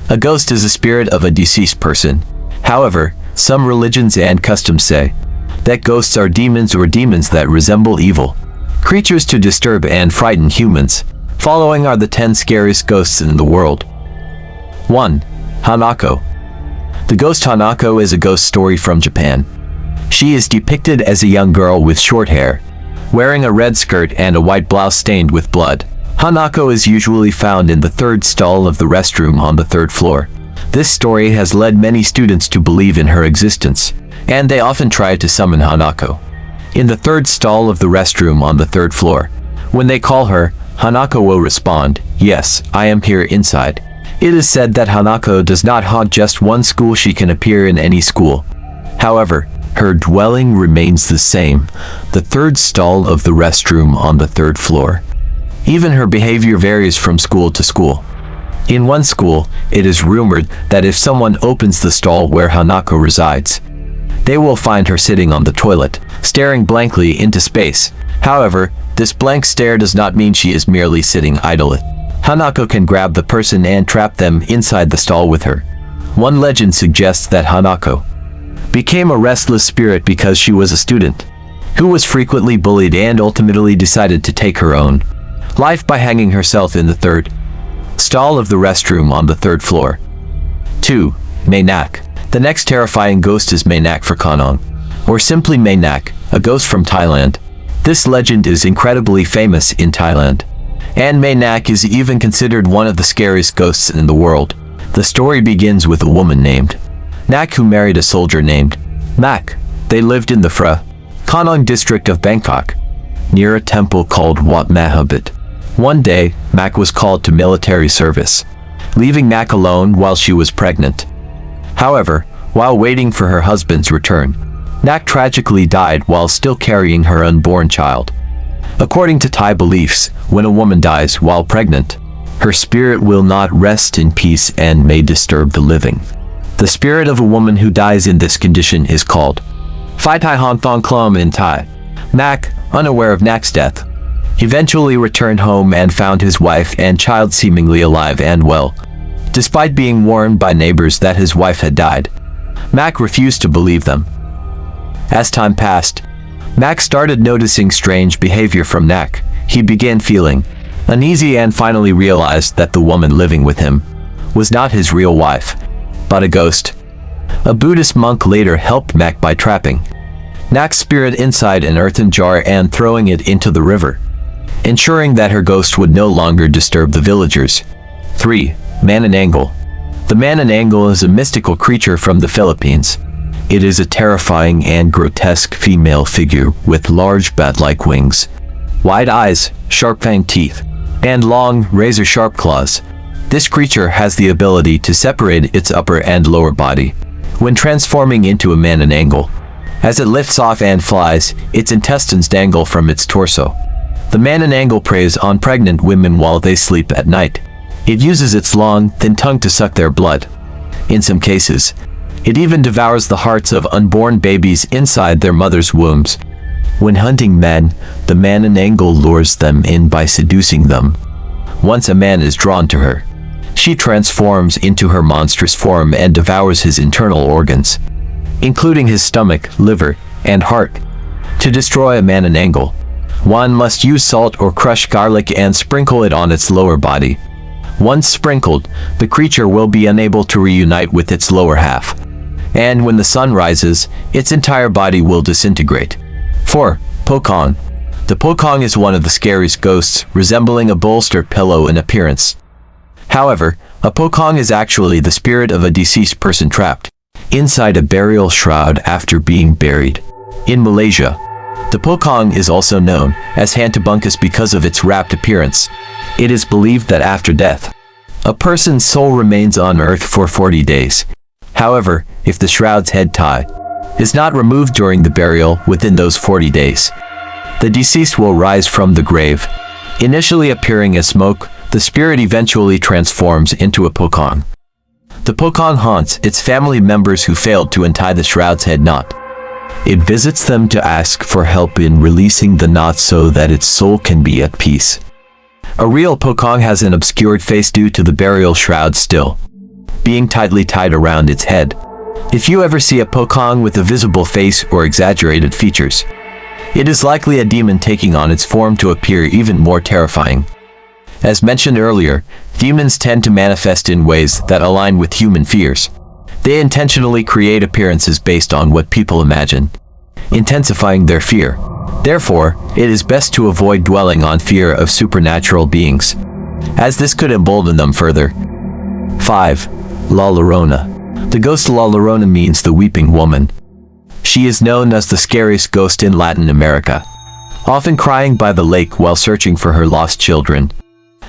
A ghost is a spirit of a deceased person. However, some religions and customs say that ghosts are demons or demons that resemble evil creatures to disturb and frighten humans. Following are the 10 scariest ghosts in the world. 1. Hanako. The ghost Hanako is a ghost story from Japan. She is depicted as a young girl with short hair, wearing a red skirt and a white blouse stained with blood. Hanako is usually found in the third stall of the restroom on the third floor. This story has led many students to believe in her existence, and they often try to summon Hanako in the third stall of the restroom on the third floor. When they call her, Hanako will respond, "Yes, I am here inside." It is said that Hanako does not haunt just one school. She can appear in any school. However, her dwelling remains the same, the third stall of the restroom on the third floor. Even her behavior varies from school to school. In one school, it is rumored that if someone opens the stall where Hanako resides, they will find her sitting on the toilet, staring blankly into space. However, this blank stare does not mean she is merely sitting idle. Hanako can grab the person and trap them inside the stall with her. One legend suggests that Hanako became a restless spirit because she was a student who was frequently bullied and ultimately decided to take her own life by hanging herself in the third stall of the restroom on the third floor. 2. Mainak. The next terrifying ghost is Mainak for Kanong, or simply Mainak, a ghost from Thailand. This legend is incredibly famous in Thailand, and Mainak is even considered one of the scariest ghosts in the world. The story begins with a woman named Nak who married a soldier named Mak. They lived in the Phra, Kanong district of Bangkok, near a temple called Wat Mahabit. One day, Mak was called to military service, leaving Nak alone while she was pregnant. However, while waiting for her husband's return, Nak tragically died while still carrying her unborn child. According to Thai beliefs, when a woman dies while pregnant, her spirit will not rest in peace and may disturb the living. The spirit of a woman who dies in this condition is called Phai Thai Hon Thong Klum in Thai. Mak, unaware of Nak's death, eventually returned home and found his wife and child seemingly alive and well. Despite being warned by neighbors that his wife had died, Mak refused to believe them. As time passed, Mak started noticing strange behavior from Nak. He began feeling uneasy and finally realized that the woman living with him was not his real wife, but a ghost. A Buddhist monk later helped Mak by trapping Nak's spirit inside an earthen jar and throwing it into the river, ensuring that her ghost would no longer disturb the villagers. 3. Manananggal. The Manananggal is a mystical creature from the Philippines. It is a terrifying and grotesque female figure with large bat-like wings, wide eyes, sharp-fanged teeth, and long, razor-sharp claws. This creature has the ability to separate its upper and lower body when transforming into a Manananggal. As it lifts off and flies, its intestines dangle from its torso. The Manananggal preys on pregnant women while they sleep at night. It uses its long, thin tongue to suck their blood. In some cases, it even devours the hearts of unborn babies inside their mother's wombs. When hunting men, the Manananggal lures them in by seducing them. Once a man is drawn to her, she transforms into her monstrous form and devours his internal organs, including his stomach, liver, and heart. To destroy a Manananggal, one must use salt or crushed garlic and sprinkle it on its lower body. Once sprinkled, the creature will be unable to reunite with its lower half, and when the sun rises, its entire body will disintegrate. 4. Pokong. The Pokong is one of the scariest ghosts, resembling a bolstered pillow in appearance. However, a Pokong is actually the spirit of a deceased person trapped inside a burial shroud after being buried. In Malaysia, the Pokong is also known as Hantabungkus because of its wrapped appearance. It is believed that after death, a person's soul remains on earth for 40 days. However, if the shroud's head tie is not removed during the burial within those 40 days, the deceased will rise from the grave. Initially appearing as smoke, the spirit eventually transforms into a Pokong. The Pokong haunts its family members who failed to untie the shroud's head knot. It visits them to ask for help in releasing the knot so that its soul can be at peace. A real Pokong has an obscured face due to the burial shroud still being tightly tied around its head. If you ever see a pocong with a visible face or exaggerated features, it is likely a demon taking on its form to appear even more terrifying. As mentioned earlier, demons tend to manifest in ways that align with human fears. They intentionally create appearances based on what people imagine, intensifying their fear. Therefore, it is best to avoid dwelling on fear of supernatural beings, as this could embolden them further. 5. La Llorona. The ghost La Llorona means the weeping woman. She is known as the scariest ghost in Latin America, often crying by the lake while searching for her lost children.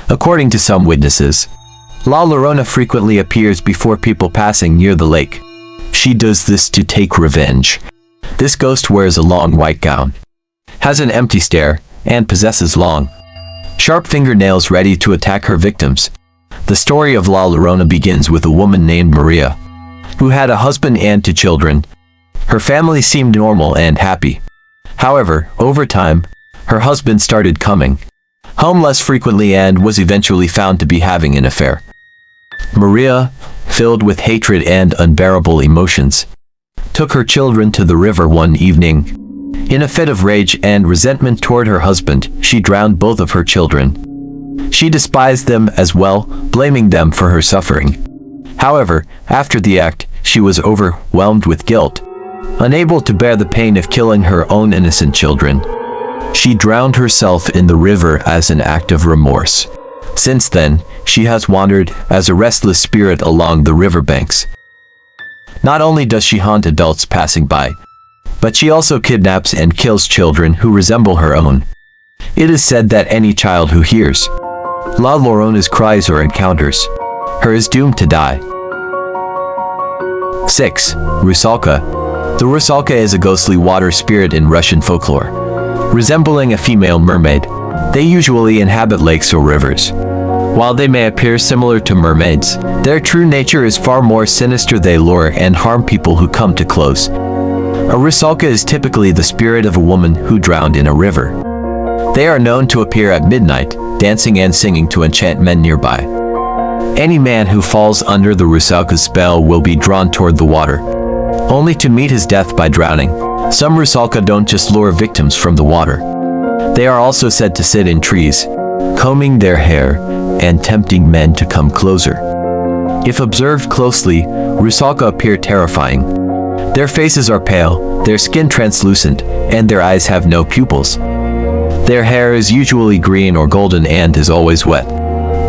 According to some witnesses, La Llorona frequently appears before people passing near the lake. She does this to take revenge. This ghost wears a long white gown, has an empty stare, and possesses long, sharp fingernails ready to attack her victims. The story of La Llorona begins with a woman named Maria, who had a husband and 2 children. Her family seemed normal and happy. However, over time, her husband started coming home less frequently and was eventually found to be having an affair. Maria, filled with hatred and unbearable emotions, took her children to the river one evening. In a fit of rage and resentment toward her husband, she drowned both of her children. She despised them as well, blaming them for her suffering. However, after the act, she was overwhelmed with guilt, unable to bear the pain of killing her own innocent children. She drowned herself in the river as an act of remorse. Since then, she has wandered as a restless spirit along the riverbanks. Not only does she haunt adults passing by, but she also kidnaps and kills children who resemble her own. It is said that any child who hears La Llorona's cries or encounters her is doomed to die. 6. Rusalka. The Rusalka is a ghostly water spirit in Russian folklore. Resembling a female mermaid, they usually inhabit lakes or rivers. While they may appear similar to mermaids, their true nature is far more sinister. They lure and harm people who come too close. A Rusalka is typically the spirit of a woman who drowned in a river. They are known to appear at midnight, dancing and singing to enchant men nearby. Any man who falls under the Rusalka's spell will be drawn toward the water, only to meet his death by drowning. Some Rusalka don't just lure victims from the water. They are also said to sit in trees, combing their hair, and tempting men to come closer. If observed closely, Rusalka appear terrifying. Their faces are pale, their skin translucent, and their eyes have no pupils. Their hair is usually green or golden and is always wet.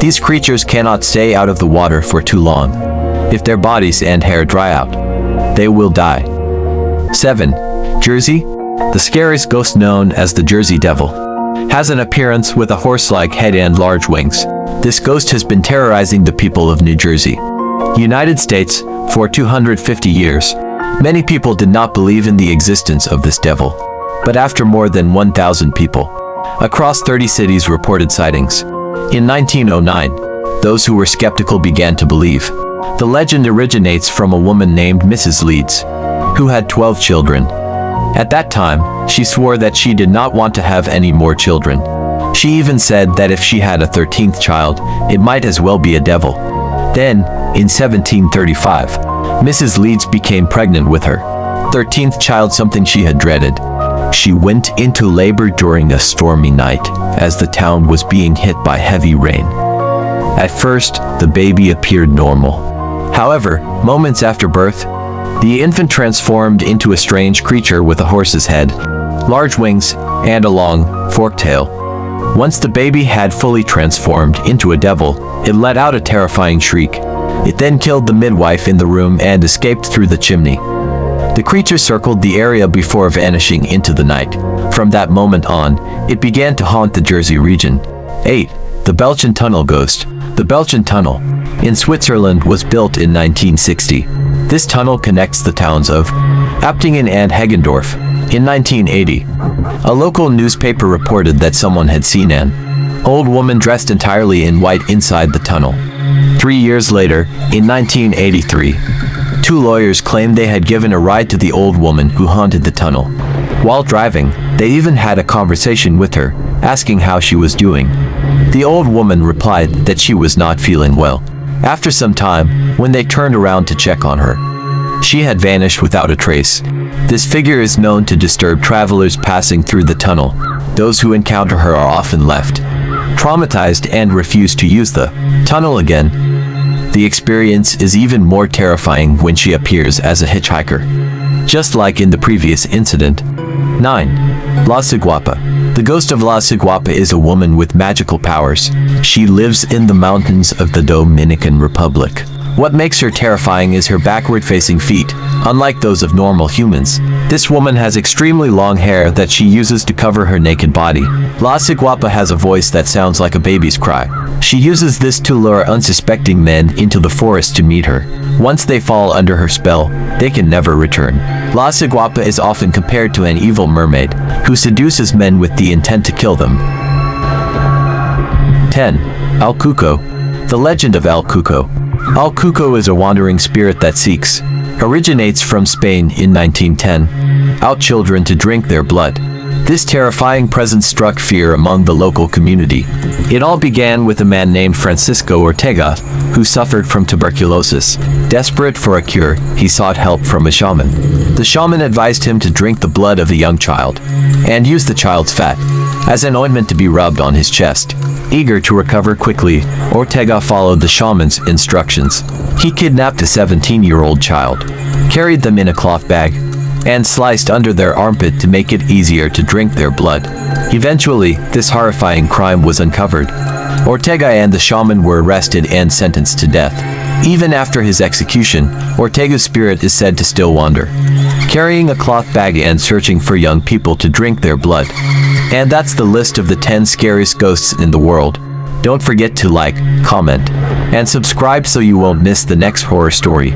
These creatures cannot stay out of the water for too long. If their bodies and hair dry out, they will die. 7. Jersey. The scariest ghost, known as the Jersey Devil, has an appearance with a horse-like head and large wings. This ghost has been terrorizing the people of New Jersey, United States, for 250 years. Many people did not believe in the existence of this devil, but after more than 1,000 people across 30 cities reported sightings, in 1909, those who were skeptical began to believe. The legend originates from a woman named Mrs. Leeds, who had 12 children. At that time, she swore that she did not want to have any more children. She even said that if she had a 13th child, it might as well be a devil. Then, in 1735, Mrs. Leeds became pregnant with her 13th child, something she had dreaded. She went into labor during a stormy night, as the town was being hit by heavy rain. At first, the baby appeared normal. However, moments after birth, the infant transformed into a strange creature with a horse's head, large wings, and a long, forked tail. Once the baby had fully transformed into a devil, it let out a terrifying shriek. It then killed the midwife in the room and escaped through the chimney. The creature circled the area before vanishing into the night. From that moment on, it began to haunt the Jersey region. 8. The Belgian Tunnel Ghost. The Belgian Tunnel, in Switzerland, was built in 1960. This tunnel connects the towns of Aptingen and Heggendorf. In 1980, a local newspaper reported that someone had seen an old woman dressed entirely in white inside the tunnel. 3 years later, in 1983, 2 lawyers claimed they had given a ride to the old woman who haunted the tunnel. While driving, they even had a conversation with her, asking how she was doing. The old woman replied that she was not feeling well. After some time, when they turned around to check on her, she had vanished without a trace. This figure is known to disturb travelers passing through the tunnel. Those who encounter her are often left traumatized and refuse to use the tunnel again. The experience is even more terrifying when she appears as a hitchhiker, just like in the previous incident. 9. La Ciguapa. The ghost of La Ciguapa is a woman with magical powers. She lives in the mountains of the Dominican Republic. What makes her terrifying is her backward-facing feet, unlike those of normal humans. This woman has extremely long hair that she uses to cover her naked body. La Ciguapa has a voice that sounds like a baby's cry. She uses this to lure unsuspecting men into the forest to meet her. Once they fall under her spell, they can never return. La Ciguapa is often compared to an evil mermaid, who seduces men with the intent to kill them. 10. El Cuco. The legend of El Cuco. El Cuco is a wandering spirit that originates from Spain in 1910, out children to drink their blood. This terrifying presence struck fear among the local community. It all began with a man named Francisco Ortega, who suffered from tuberculosis. Desperate for a cure, he sought help from a shaman. The shaman advised him to drink the blood of a young child, and use the child's fat as an ointment to be rubbed on his chest. Eager to recover quickly, Ortega followed the shaman's instructions. He kidnapped a 17-year-old child, carried them in a cloth bag, and sliced under their armpit to make it easier to drink their blood. Eventually, this horrifying crime was uncovered. Ortega and the shaman were arrested and sentenced to death. Even after his execution, Ortega's spirit is said to still wander, carrying a cloth bag and searching for young people to drink their blood. And that's the list of the 10 scariest ghosts in the world. Don't forget to like, comment, and subscribe so you won't miss the next horror story.